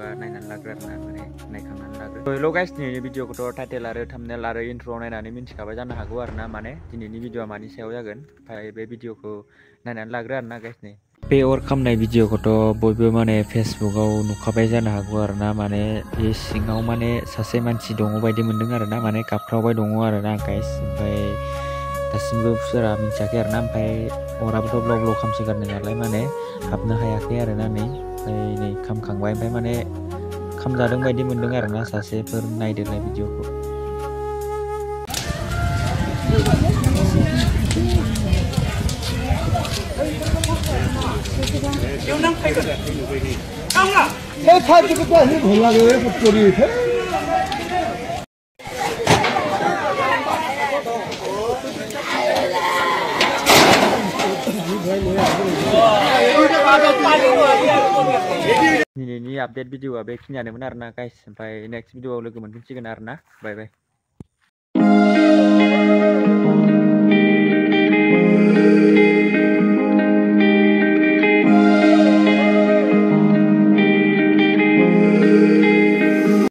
हायाखैबा नायनानै लाग्रो आरोना माने नायखांनानै लाग्रो। हेल' गाइस दिनैनि भिडिअखौथ' टाइटेल आरो थाम्बनेल आरो इन्ट्र' नायनानै मिन्थिखाबाय जानो हागौ आरोना माने दिनैनि भिडिअआ मानि सायाव जागोन। ओमफ्राय बे भिडिअखौ नायनानै लाग्रो आरोना गाइस नै। बे अर खामनाय भिडिअखौथ' बयबो माने फेसबुकाव नुखाबाय जानो हागौ आरोना माने बे सिङाव माने सासे मानसि दङ बायदि मोनदों आरोना माने गाबख्रावबाय दङ आरोना गाइस। ओमफ्राय दासिमबो सोरहा मिथियाखै आरोना। ओमफ्राय अराबोथ' ब्लाव ब्लाव खामसोगारनाय नालाय माने हाबनो हायाखै आरोना नै। ओमफ्राय नै खामखांबाय ओमफ्राय माने खामजादों बायदि मोनदों आरोना सासेफोर नायदेरनाय भिडिअखौ। दिनैनि आपडेट भिडिअआ बेखिनियानोमोन आरोना गाइस। ओमफ्राय नेक्स्ट भिडिअआव लोगो मोनफिनसिगोन आरोना। Bye bye.